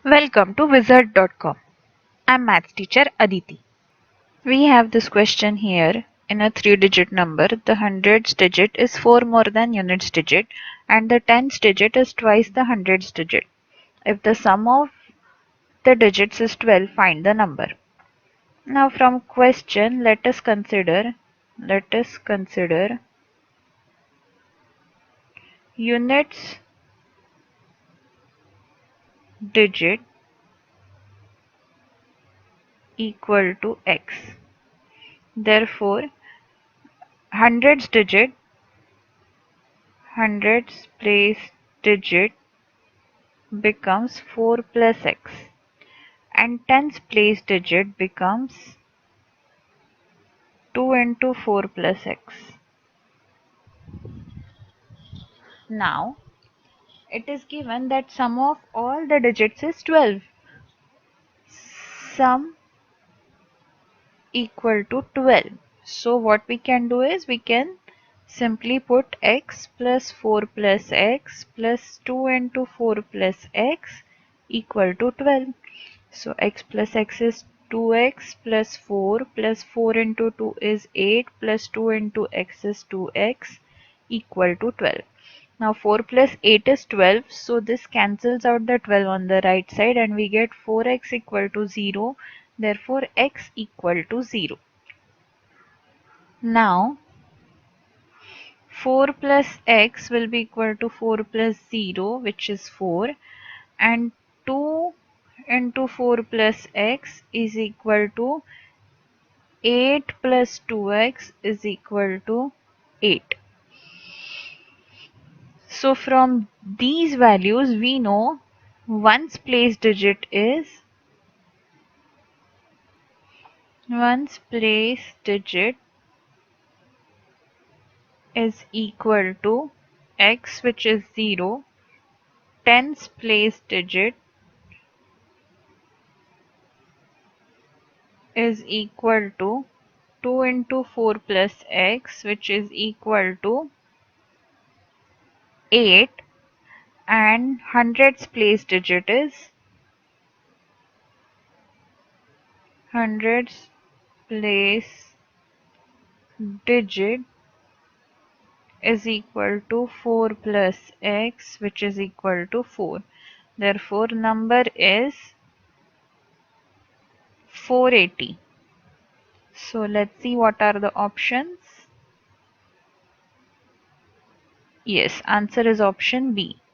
Welcome to Wizard.com. I'm maths teacher Aditi. We have this question here. In a 3-digit number, the hundreds digit is 4 more than units digit and the tens digit is twice the hundreds digit. If the sum of the digits is 12, find the number. Now from question, let us consider units digit equal to x. Therefore, hundreds digit, hundreds place digit becomes 4 plus x and tens place digit becomes 2 into 4 plus x. Now it is given that sum of all the digits is 12. Sum equal to 12. So what we can do is we can simply put x plus 4 plus x plus 2 into 4 plus x equal to 12. So x plus x is 2x plus 4 into 2 is 8 plus 2 into x is 2x equal to 12. Now 4 plus 8 is 12, so this cancels out the 12 on the right side and we get 4x equal to 0, therefore x equal to 0. Now 4 plus x will be equal to 4 plus 0, which is 4, and 2 into 4 plus x is equal to 8 plus 2x is equal to 8. So from these values we know ones place digit is equal to x, which is 0. Tens place digit is equal to 2 into 4 plus x, which is equal to 8, and hundreds place digit is hundreds place digit is equal to 4 plus x, which is equal to 4. Therefore number is 480. So let's see what are the options. Yes, answer is option B.